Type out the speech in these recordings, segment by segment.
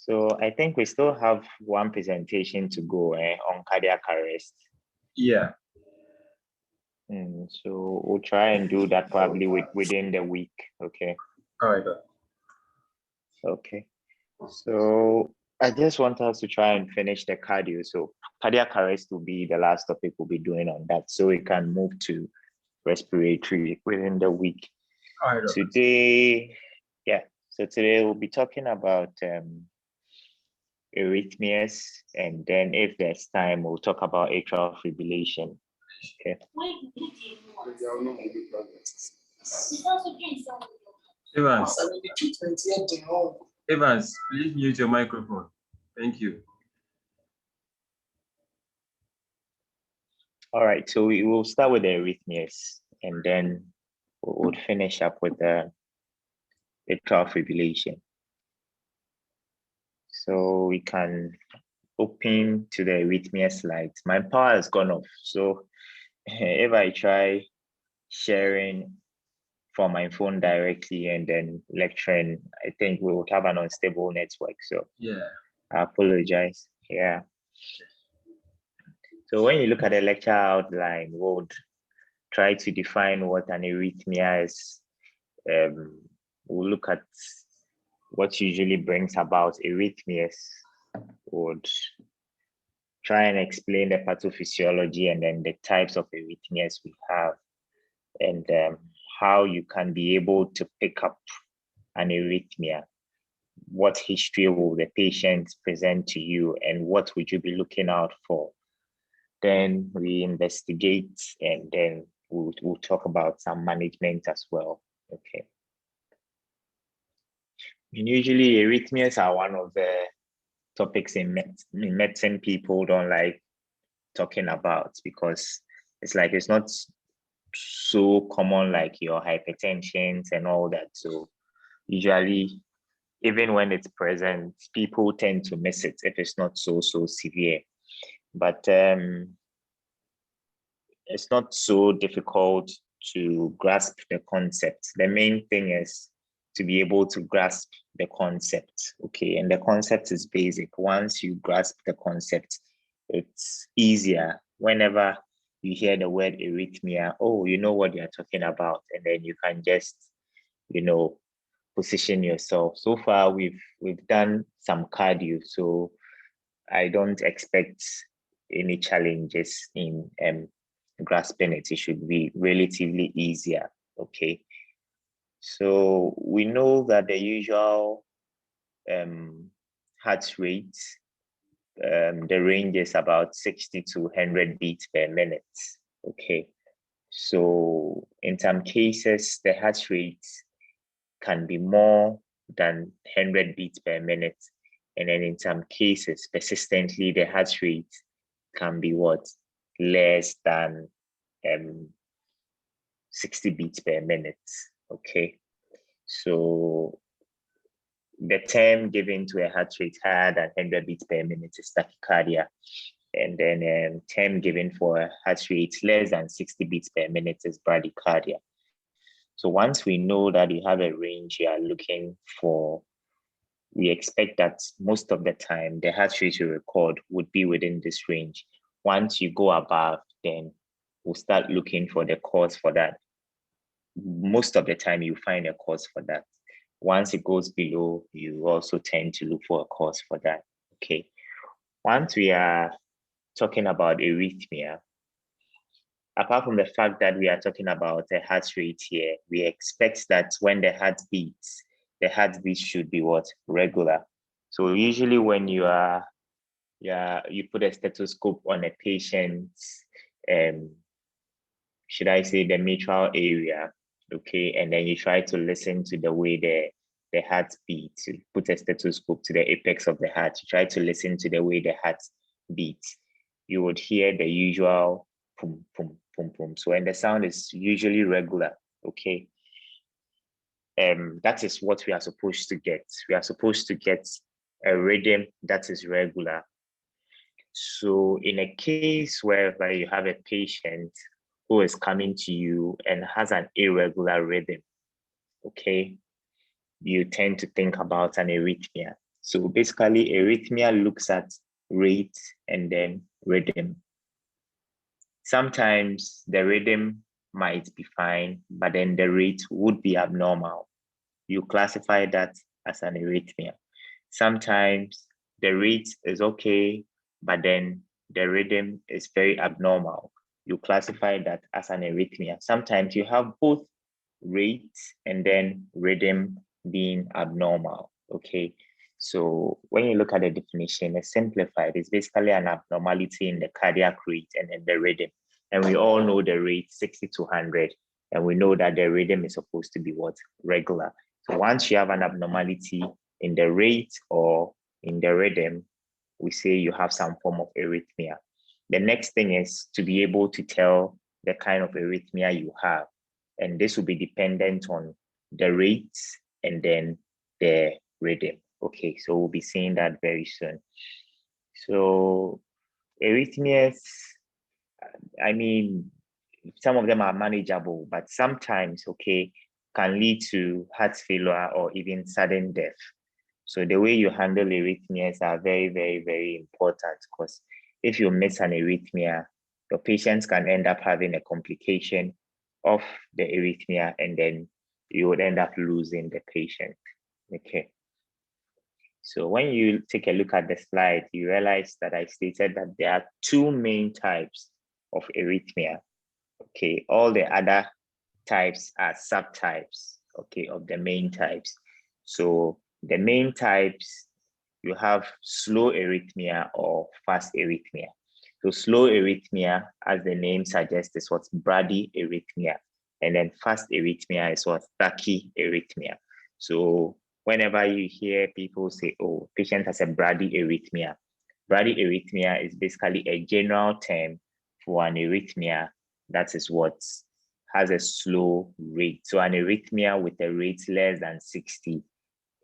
So I think we still have one presentation to go on cardiac arrest. Yeah. So we'll try and do that probably within the week. Okay. All right. Okay. So I just want us to try and finish the cardio. So cardiac arrest will be the last topic we'll be doing on that. So we can move to respiratory within the week. All right. Today, so today we'll be talking about arrhythmias, and then if there's time, we'll talk about atrial fibrillation. Okay. Evans, please mute your microphone. Thank you. All right, so we will start with the arrhythmias, and then we'll finish up with the atrial fibrillation. So we can open to the arrhythmia slides. My power has gone off, so if I try sharing from my phone directly and then lecturing, I think we would have an unstable network. So yeah, I apologize. Yeah. So when you look at the lecture outline, we'll try to define what an arrhythmia is. We'll look at what usually brings about arrhythmias. Would try and explain the pathophysiology and then the types of arrhythmias we have, and how you can be able to pick up an arrhythmia. What history will the patient present to you, and what would you be looking out for? Then we investigate, and then we'll talk about some management as well. Okay. And usually arrhythmias are one of the topics in medicine people don't like talking about, because it's like it's not so common like your hypertension and all that. So usually, even when it's present, people tend to miss it if it's not so severe. But it's not so difficult to grasp the concept. The main thing is to be able to grasp the concept, okay? And the concept is basic. Once you grasp the concept, it's easier. Whenever you hear the word arrhythmia, oh, you know what you're talking about, and then you can just, position yourself. So far, we've done some cardio, so I don't expect any challenges in grasping it. It should be relatively easier, okay? So we know that the usual heart rate, the range is about 60 to 100 beats per minute, okay? So in some cases, the heart rate can be more than 100 beats per minute. And then in some cases, persistently, the heart rate can be less than 60 beats per minute, okay? So the term given to a heart rate higher than 100 beats per minute is tachycardia. And then term given for a heart rate less than 60 beats per minute is bradycardia. So once we know that you have a range you are looking for, we expect that most of the time the heart rate you record would be within this range. Once you go above, then we'll start looking for the cause for that. Most of the time you find a cause for that. Once it goes below, you also tend to look for a cause for that, okay? Once we are talking about arrhythmia, apart from the fact that we are talking about a heart rate here, we expect that when the heart beats should be regular. So usually when you put a stethoscope on a patient's, should I say, the mitral area, okay, and then you try to listen to the way the heart beats. You put a stethoscope to the apex of the heart. You try to listen to the way the heart beats. You would hear the usual pum, pum, pum, pum. So, and the sound is usually regular, okay? That is what we are supposed to get. We are supposed to get a rhythm that is regular. So in a case whereby you have a patient who is coming to you and has an irregular rhythm, okay, you tend to think about an arrhythmia. So basically, arrhythmia looks at rate and then rhythm. Sometimes the rhythm might be fine, but then the rate would be abnormal. You classify that as an arrhythmia. Sometimes the rate is okay, but then the rhythm is very abnormal. You classify that as an arrhythmia. Sometimes you have both rate and then rhythm being abnormal, okay? So when you look at the definition, it's simplified. It's basically an abnormality in the cardiac rate and in the rhythm. And we all know the rate 60 to 100, and we know that the rhythm is supposed to be what? Regular. So once you have an abnormality in the rate or in the rhythm, we say you have some form of arrhythmia. The next thing is to be able to tell the kind of arrhythmia you have. And this will be dependent on the rates and then the rhythm. Okay, so we'll be seeing that very soon. So arrhythmias, I mean, some of them are manageable, but sometimes, okay, can lead to heart failure or even sudden death. So the way you handle arrhythmias are very, very, very important, because if you miss an arrhythmia, your patients can end up having a complication of the arrhythmia, and then you would end up losing the patient. Okay. So when you take a look at the slide, you realize that I stated that there are two main types of arrhythmia. Okay, all the other types are subtypes, okay, of the main types. So the main types, you have slow arrhythmia or fast arrhythmia. So slow arrhythmia, as the name suggests, is what's bradyarrhythmia. And then fast arrhythmia is what tachyarrhythmia. So whenever you hear people say, oh, patient has a bradyarrhythmia, bradyarrhythmia is basically a general term for an arrhythmia that is what has a slow rate. So an arrhythmia with a rate less than 60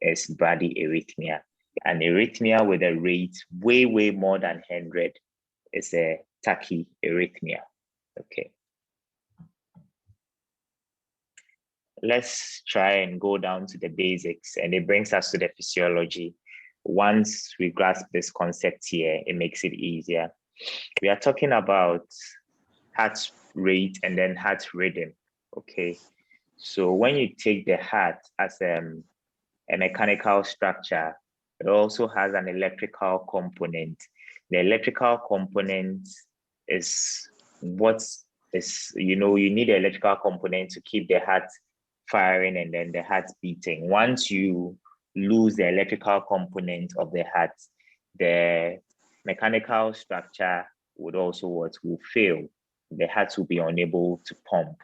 is bradyarrhythmia. An arrhythmia with a rate way, way more than 100 is a tachyarrhythmia. Okay. Let's try and go down to the basics, and it brings us to the physiology. Once we grasp this concept here, it makes it easier. We are talking about heart rate and then heart rhythm. Okay. So when you take the heart as a mechanical structure, it also has an electrical component. The electrical component is what is, you need the electrical component to keep the heart firing and then the heart beating. Once you lose the electrical component of the heart, the mechanical structure would also will fail. The heart will be unable to pump.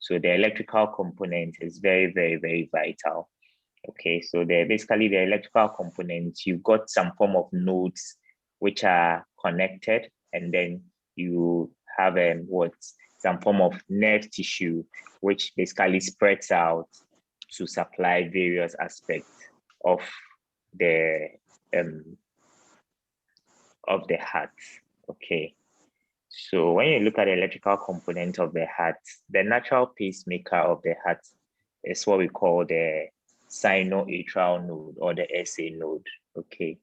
So the electrical component is very, very, very vital. Okay, so basically the electrical components, you've got some form of nodes which are connected, and then you have some form of nerve tissue which basically spreads out to supply various aspects of the heart. Okay, so when you look at the electrical component of the heart, the natural pacemaker of the heart is what we call the sinoatrial node or the SA node. Okay,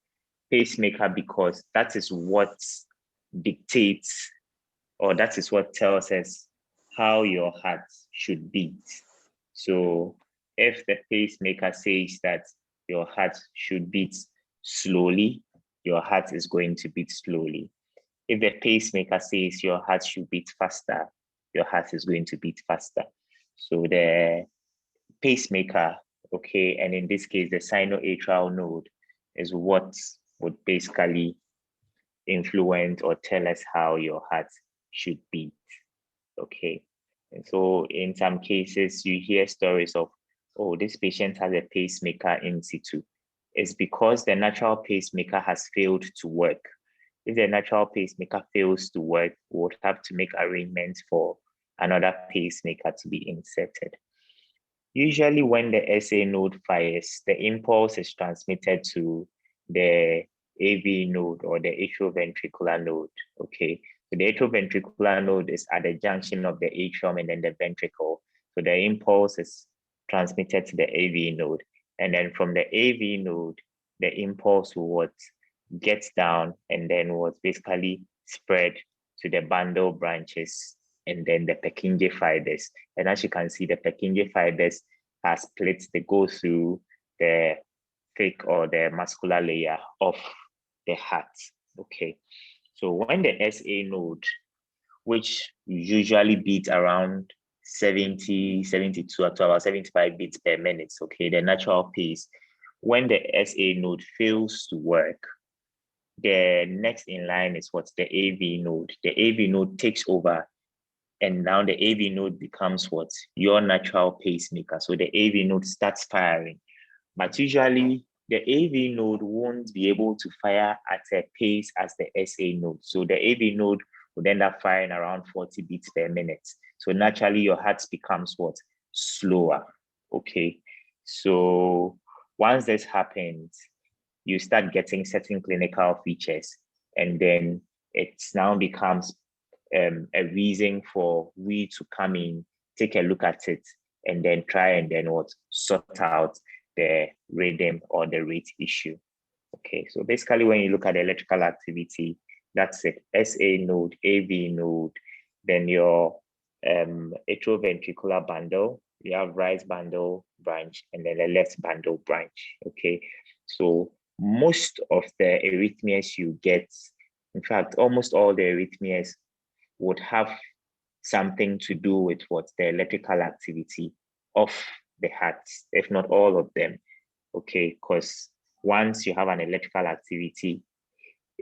pacemaker, because that is what dictates, or that is what tells us how your heart should beat. So if the pacemaker says that your heart should beat slowly, your heart is going to beat slowly. If the pacemaker says your heart should beat faster, your heart is going to beat faster. So the pacemaker, okay, and in this case, the sinoatrial node is what would basically influence or tell us how your heart should beat, okay. And so in some cases, you hear stories of, oh, this patient has a pacemaker in situ. It's because the natural pacemaker has failed to work. If the natural pacemaker fails to work, we would have to make arrangements for another pacemaker to be inserted. Usually when the SA node fires, the impulse is transmitted to the AV node or the atrioventricular node, okay? So the atrioventricular node is at the junction of the atrium and then the ventricle. So the impulse is transmitted to the AV node. And then from the AV node, the impulse will what get down and then was basically spread to the bundle branches and then the Purkinje fibers. And as you can see, the Purkinje fibers are split. They go through the thick or the muscular layer of the heart. Okay. So when the SA node, which usually beats around 70, 72 to about 75 beats per minute, okay, the natural pace, when the SA node fails to work, the next in line is what the AV node. The AV node takes over, and now the AV node becomes what your natural pacemaker. So the AV node starts firing, but usually the AV node won't be able to fire at a pace as the SA node. So the AV node would end up firing around 40 beats per minute. So naturally your heart becomes what? Slower. Okay. So once this happens, you start getting certain clinical features, and then it now becomes a reason for we to come in, take a look at it, and then try and then what sort out the rhythm or the rate issue. Okay, so basically when you look at the electrical activity, that's it. SA node, AV node, then your atrioventricular bundle, you have right bundle branch, and then the left bundle branch. Okay, so most of the arrhythmias you get, in fact, almost all the arrhythmias would have something to do with what the electrical activity of the heart, if not all of them. Okay, because once you have an electrical activity,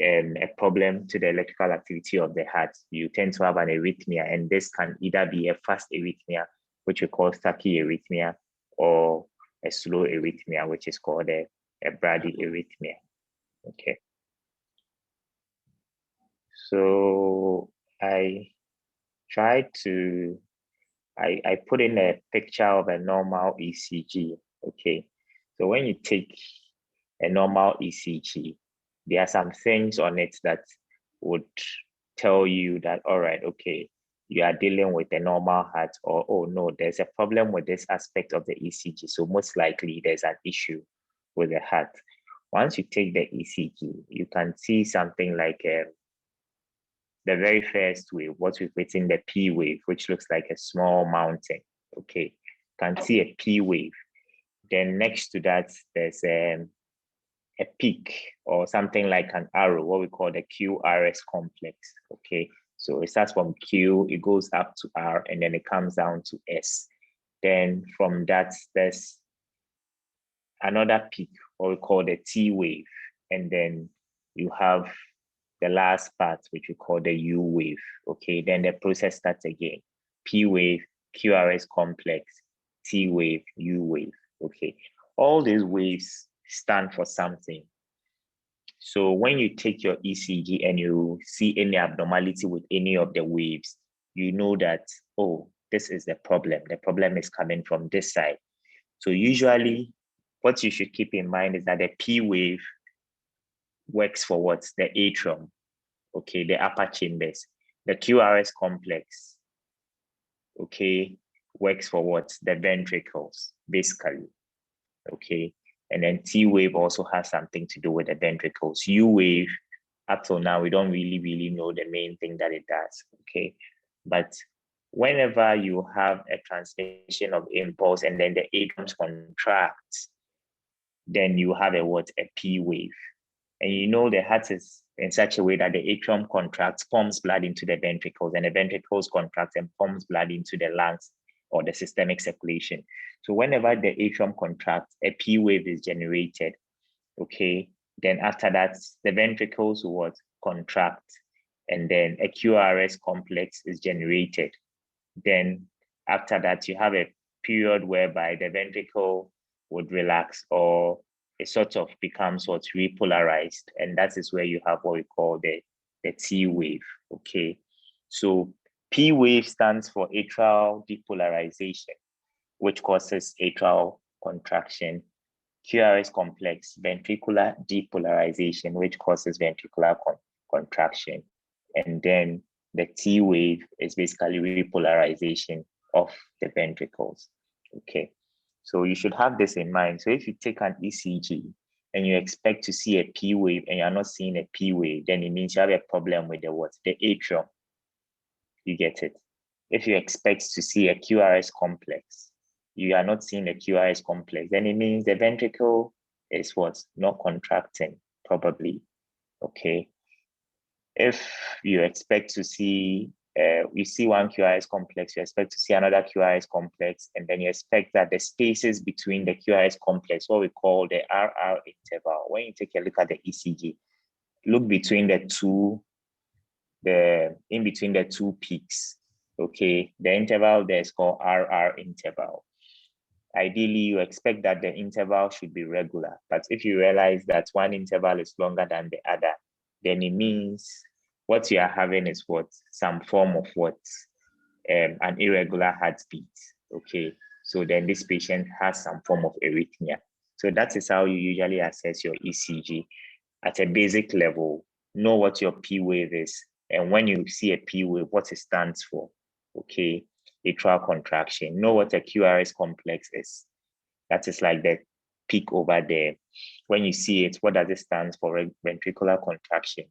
a problem to the electrical activity of the heart, you tend to have an arrhythmia, and this can either be a fast arrhythmia, which we call tachyarrhythmia, or a slow arrhythmia, which is called a bradyarrhythmia. Okay. So I put in a picture of a normal ECG. Okay. So when you take a normal ECG, there are some things on it that would tell you that, all right, okay, you are dealing with a normal heart, or, oh no, there's a problem with this aspect of the ECG. So most likely there's an issue with the heart. Once you take the ECG, you can see something like the very first wave, what we've written the P wave, which looks like a small mountain. Okay, you can see a P wave. Then next to that, there's a peak or something like an arrow, what we call the QRS complex. Okay, so it starts from Q, it goes up to R, and then it comes down to S. Then from that, there's another peak, what we call the T wave. And then you have the last part, which we call the U wave. Okay, then the process starts again. P wave, QRS complex, T wave, U wave. Okay, all these waves stand for something. So when you take your ECG and you see any abnormality with any of the waves, you know that, oh, this is the problem. The problem is coming from this side. So usually what you should keep in mind is that the P wave works for what? The atrium, okay, the upper chambers. The QRS complex, okay, works for what? The ventricles, basically, okay. And then T wave also has something to do with the ventricles. U wave, up till now, we don't really know the main thing that it does, okay. But whenever you have a transmission of impulse and then the atriums contract, then you have a P wave. And you know the heart is in such a way that the atrium contracts, pumps blood into the ventricles, and the ventricles contract and pumps blood into the lungs or the systemic circulation. So whenever the atrium contracts, a P wave is generated, okay? Then after that, the ventricles will contract, and then a QRS complex is generated. Then after that, you have a period whereby the ventricle would relax, or it sort of becomes what's repolarized, and that is where you have what we call the T wave. Okay, so P wave stands for atrial depolarization, which causes atrial contraction. QRS complex, ventricular depolarization, which causes ventricular contraction. And then the T wave is basically repolarization of the ventricles. Okay. So you should have this in mind. So if you take an ECG and you expect to see a P wave and you're not seeing a P wave, then it means you have a problem with the what? The atrium. You get it? If you expect to see a QRS complex, you are not seeing a QRS complex, then it means the ventricle is what? Not contracting, probably. Okay. If you expect to see, you see one QRS complex, you expect to see another QRS complex, and then you expect that the spaces between the QRS complex, what we call the RR interval, when you take a look at the ECG, look between the two, in between the two peaks. Okay, the interval there is called RR interval. Ideally, you expect that the interval should be regular, but if you realize that one interval is longer than the other, then it means what you are having is what? Some form of what? An irregular heartbeat. Okay, so then this patient has some form of arrhythmia. So that is how you usually assess your ECG. At a basic level, know what your P wave is, and when you see a P wave, what it stands for. Okay, atrial contraction. Know what a QRS complex is. That is like the peak over there. When you see it, what does it stand for? Ventricular contraction.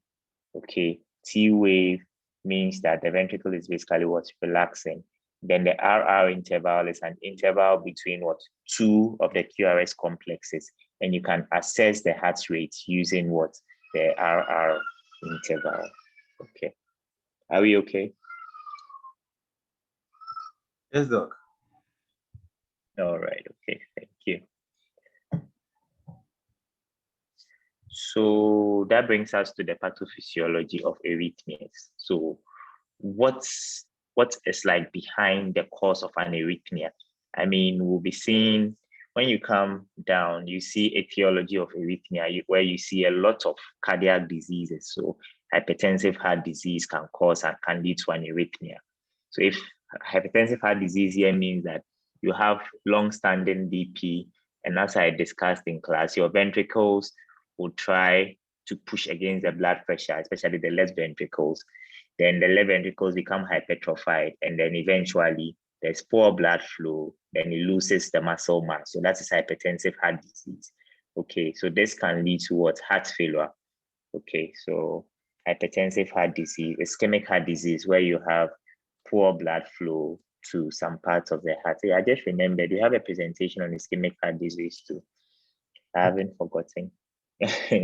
Okay, T wave means that the ventricle is basically what's relaxing. Then the RR interval is an interval between what? Two of the QRS complexes, and you can assess the heart rate using what? The RR interval. Okay, are we okay? Yes, doc. All right, okay, thank you. So that brings us to the pathophysiology of arrhythmias. So what is like behind the cause of an arrhythmia? I mean, we'll be seeing when you come down, you see etiology of arrhythmia, where you see a lot of cardiac diseases. So hypertensive heart disease can cause and can lead to an arrhythmia. So if hypertensive heart disease here means that you have long-standing BP, and as I discussed in class, your ventricles will try to push against the blood pressure, especially the left ventricles. Then the left ventricles become hypertrophied, and then eventually there's poor blood flow, then it loses the muscle mass. So that is hypertensive heart disease. Okay, so this can lead to what? Heart failure. Okay, so hypertensive heart disease, ischemic heart disease, where you have poor blood flow to some parts of the heart. I just remembered you have a presentation on ischemic heart disease too. I haven't forgotten.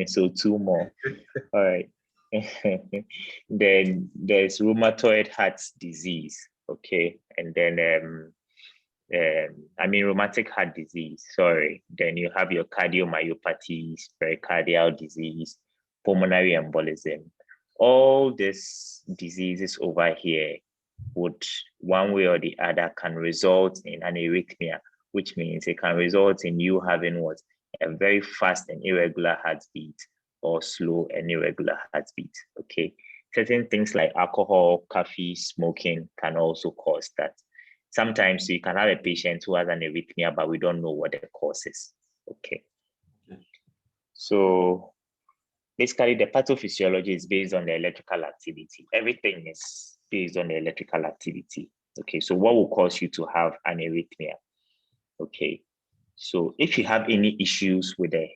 So two more. All right. Then there's rheumatoid heart disease. Okay. And then rheumatic heart disease, sorry. Then you have your cardiomyopathies, pericardial disease, pulmonary embolism. All these diseases over here would, one way or the other, can result in an arrhythmia, which means it can result in you having what? A very fast and irregular heartbeat, or slow and irregular heartbeat. Okay. Certain things like alcohol, coffee, smoking can also cause that. Sometimes you can have a patient who has an arrhythmia, but we don't know what the cause is. Okay. So basically, the pathophysiology is based on the electrical activity. Everything is based on the electrical activity. Okay, so what will cause you to have an arrhythmia? Okay, so if you have any issues with the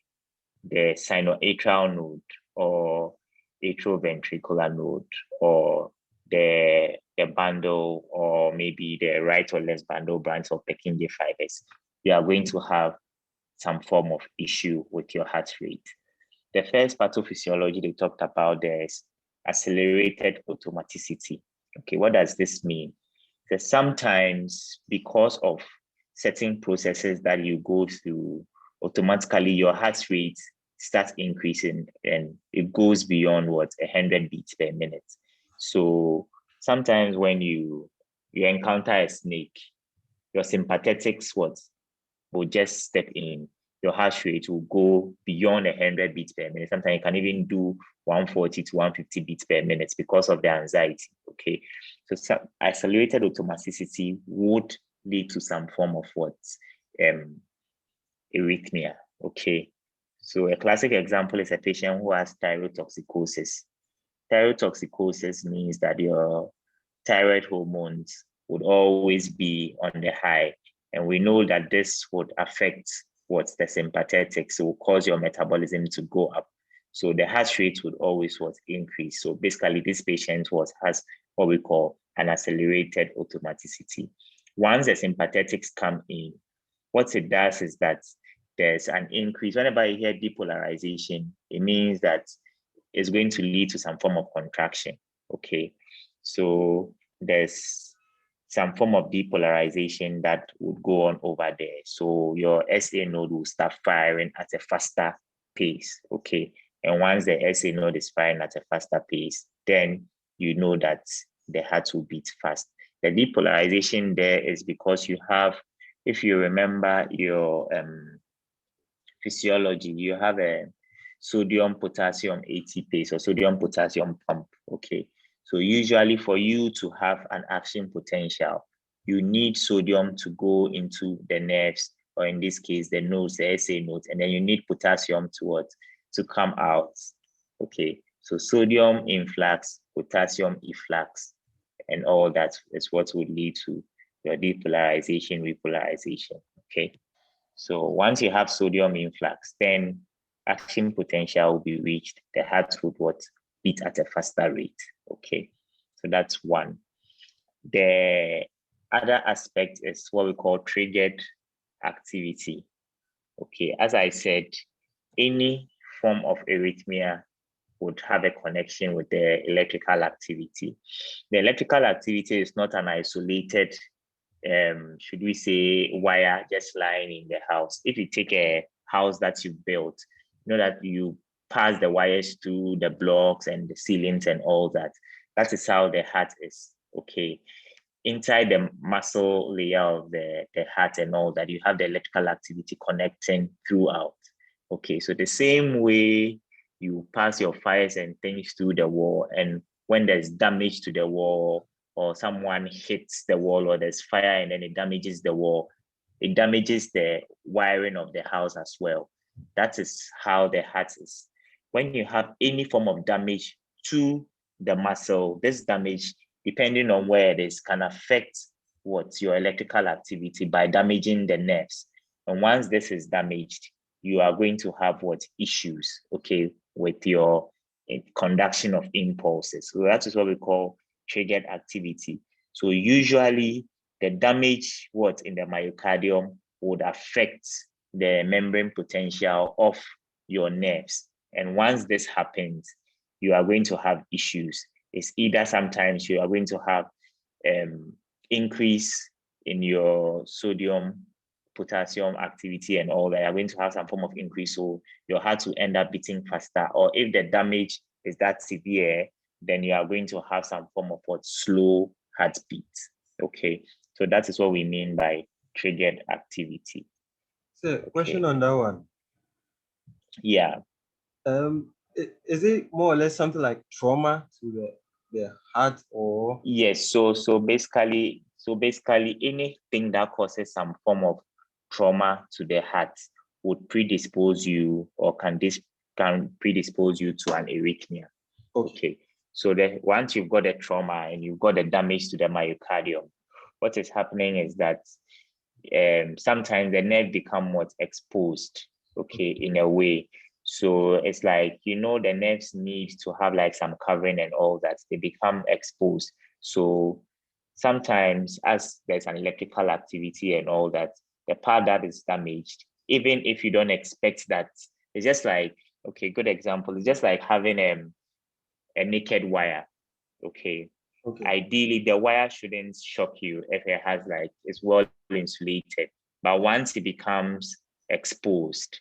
sinoatrial node or atrioventricular node, or the bundle, or maybe the right or left bundle branch of Purkinje fibers, you are going to have some form of issue with your heart rate. The first pathophysiology they talked about, there's accelerated automaticity. Okay, what does this mean? That sometimes, because of certain processes that you go through, automatically your heart rate starts increasing and it goes beyond what? 100 beats per minute. So sometimes when you encounter a snake, your sympathetics will just step in. Your heart rate will go beyond 100 beats per minute. Sometimes you can even do 140 to 150 beats per minute because of the anxiety. Okay, so accelerated automaticity would lead to some form of arrhythmia. Okay, so a classic example is a patient who has tyrotoxicosis. Tyrotoxicosis means that your thyroid hormones would always be on the high, and we know that this would affect what's the sympathetic, so will cause your metabolism to go up. So the heart rate would always increase. So basically, this patient has what we call an accelerated automaticity. Once the sympathetics come in, what it does is that there's an increase. Whenever you hear depolarization, it means that it's going to lead to some form of contraction. Okay, so there's some form of depolarization that would go on over there. So your SA node will start firing at a faster pace. Okay, and once the SA node is firing at a faster pace, then you know that the heart will beat fast. The depolarization there is because you have, if you remember your physiology, you have a sodium potassium ATPase or sodium potassium pump. Okay, so usually for you to have an action potential, you need sodium to go into the nerves, or in this case, the nodes, the SA nodes, and then you need potassium to come out. Okay, so sodium influx, potassium efflux, and all that is what would lead to your depolarization, repolarization. Okay, so once you have sodium influx, then action potential will be reached. The heart would beat at a faster rate. Okay, so that's one. The other aspect is what we call triggered activity. Okay, as I said, any form of arrhythmia would have a connection with the electrical activity. The electrical activity is not an isolated, should we say, wire just lying in the house. If you take a house that you built, you know that you pass the wires to the blocks and the ceilings and all that. That is how the heart is. Okay, inside the muscle layer of the heart and all that, you have the electrical activity connecting throughout. Okay, so the same way you pass your fires and things through the wall, and when there's damage to the wall, or someone hits the wall, or there's fire and then it damages the wall, it damages the wiring of the house as well. That is how the heart is. When you have any form of damage to the muscle, this damage, depending on where it is, can affect your electrical activity by damaging the nerves. And once this is damaged, you are going to have issues, okay, with your conduction of impulses. So that is what we call triggered activity. So usually the damage in the myocardium would affect the membrane potential of your nerves. And once this happens, you are going to have issues. It's either sometimes you are going to have increase in your sodium, potassium activity and all that. You're going to have some form of increase, so your heart will end up beating faster. Or if the damage is that severe, then you are going to have some form of slow heartbeat. Okay, so that is what we mean by triggered activity. So, question on that one. Yeah. Is it more or less something like trauma to the heart, or? Yes. So basically anything that causes some form of trauma to the heart would predispose you, or can predispose you to an arrhythmia. Okay. So that once you've got a trauma and you've got the damage to the myocardium, what is happening is that sometimes the nerve become exposed, okay, in a way. So it's like, the nerves need to have like some covering and all that. They become exposed. So sometimes as there's an electrical activity and all that, the part that is damaged, even if you don't expect that, it's just like, okay, good example, it's just like having a naked wire. Okay. Ideally, the wire shouldn't shock you if it has it's well insulated. But once it becomes exposed,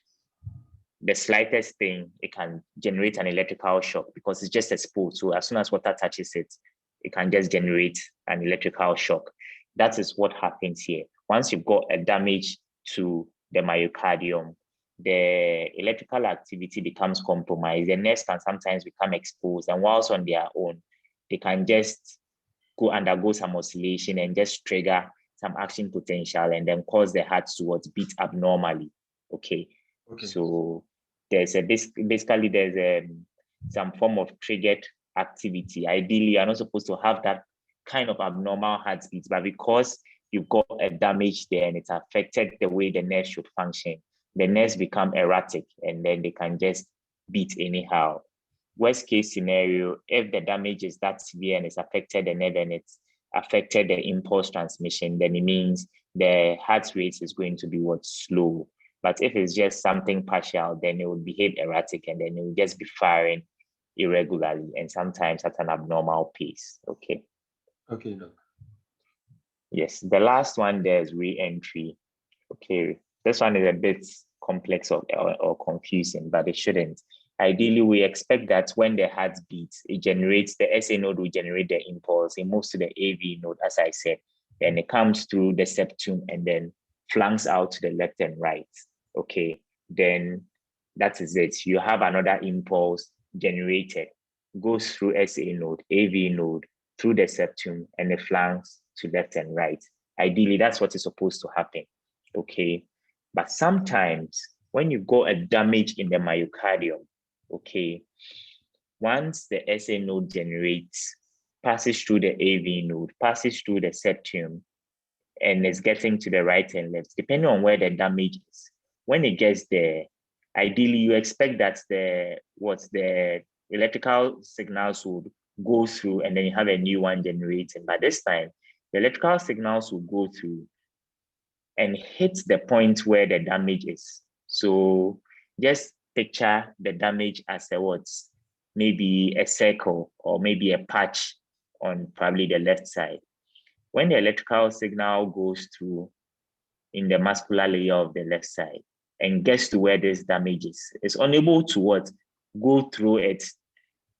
the slightest thing, it can generate an electrical shock because it's just exposed. So as soon as water touches it, it can just generate an electrical shock. That is what happens here. Once you've got a damage to the myocardium, the electrical activity becomes compromised. The nerves can sometimes become exposed, and whilst on their own, they can just undergo some oscillation and just trigger some action potential and then cause the heart to beat abnormally. Okay. So there's basically there's some form of triggered activity. Ideally, you're not supposed to have that kind of abnormal heartbeat, but because you've got a damage there and it's affected the way the nerve should function, the nerves become erratic and then they can just beat anyhow. Worst case scenario, if the damage is that severe and it's affected the nerve and it's affected the impulse transmission, then it means the heart rate is going to be slow. But if it's just something partial, then it will behave erratic and then it will just be firing irregularly and sometimes at an abnormal pace. Okay. Okay, Doc. Yes, the last one there is re-entry. Okay, this one is a bit complex or confusing, but it shouldn't. Ideally, we expect that when the heart beats, it generates, the SA node will generate the impulse. It moves to the AV node, as I said. Then it comes through the septum and then flanks out to the left and right. Okay, then that is it. You have another impulse generated, goes through SA node, AV node, through the septum, and it flanks to left and right. Ideally, that's what is supposed to happen. Okay, but sometimes when you got a damage in the myocardium, okay, once the SA node generates, passes through the AV node, passes through the septum, and is getting to the right and left, depending on where the damage is. When it gets there, ideally you expect that the electrical signals would go through and then you have a new one generating. But this time, the electrical signals will go through and hit the point where the damage is. So just picture the damage as maybe a circle or maybe a patch on probably the left side. When the electrical signal goes through in the muscular layer of the left side and gets to where this damage is, it's unable to go through it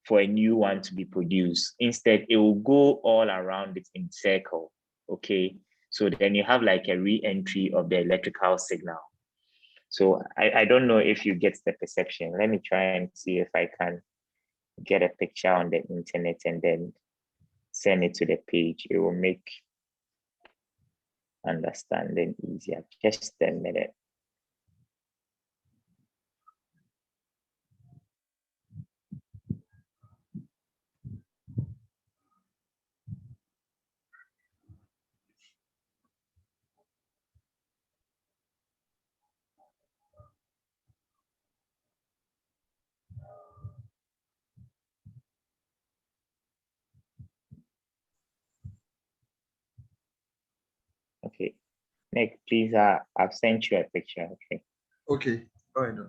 for a new one to be produced. Instead, it will go all around it in circle, okay? So then you have like a re-entry of the electrical signal. So I don't know if you get the perception. Let me try and see if I can get a picture on the internet and then send it to the page. It will make understanding easier. Just a minute. Okay, Nick, please, I've sent you a picture. Okay. Okay. All right, Doc.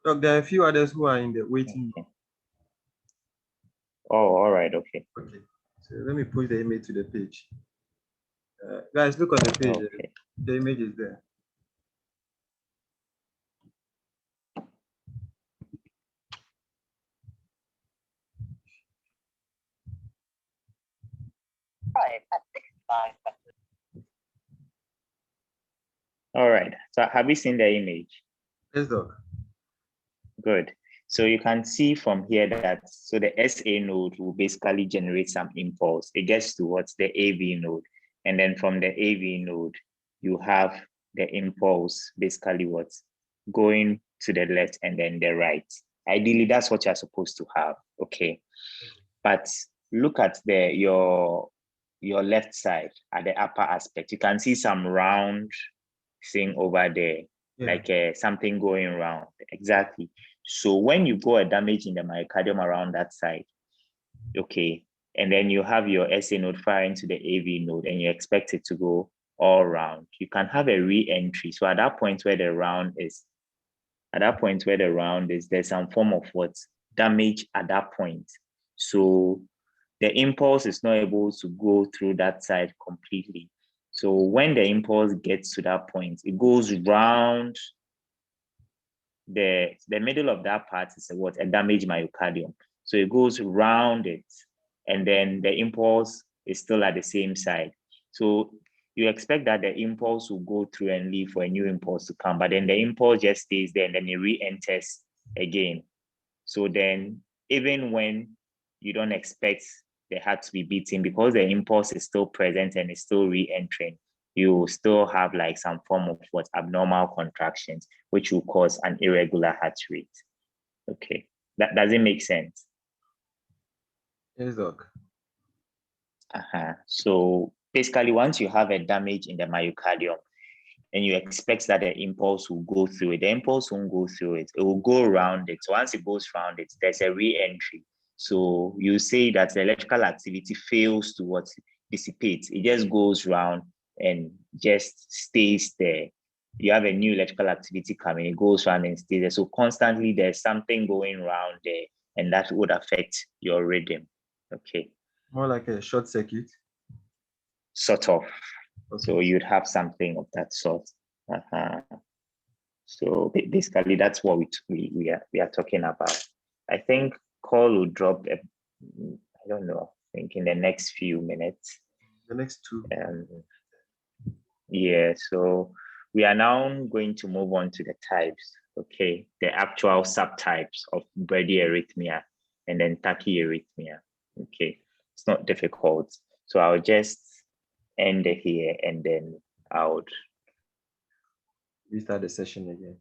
Doc, there are a few others who are in the waiting room. Oh, all right. Okay. Okay. So let me push the image to the page. Guys, look on the page. Okay. The image is there. All right. So have you seen the image? Yes, Doc. Good. So you can see from here that the SA node will basically generate some impulse. It gets towards the AV node. And then from the AV node, you have the impulse basically going to the left and then the right. Ideally, that's what you're supposed to have. Okay. But look at your left side at the upper aspect. You can see some round thing over there, like something going around. Exactly. So when you go a damage in the myocardium around that side, okay, and then you have your SA node firing to the AV node and you expect it to go all around, you can have a re-entry. So at that point where the round is, there's some form of damage at that point. So the impulse is not able to go through that side completely. So when the impulse gets to that point, it goes round the middle of that part is a damaged myocardium. So it goes round it, and then the impulse is still at the same side. So you expect that the impulse will go through and leave for a new impulse to come, but then the impulse just stays there and then it re-enters again. So then even when you don't expect the heart to be beating, because the impulse is still present and it's still re-entering, you still have like some form of abnormal contractions, which will cause an irregular heart rate. Okay, that does it make sense? Yes, Doc. So basically, once you have a damage in the myocardium, and you expect that the impulse will go through it. The impulse won't go through it. It will go around it. So once it goes around it, there's a re-entry. So you say that the electrical activity fails to what dissipates. It just goes around and just stays there. You have a new electrical activity coming, it goes around and stays there. So constantly there's something going around there, and that would affect your rhythm. Okay. More like a short circuit. Sort of. Okay. So you'd have something of that sort. So basically, that's what we are talking about. I think call will drop. I don't know. I think in the next few minutes. The next two. Yeah. So we are now going to move on to the types. Okay, the actual subtypes of bradyarrhythmia and then tachyarrhythmia. Okay, it's not difficult. So I'll just end it here, and then I would restart the session again.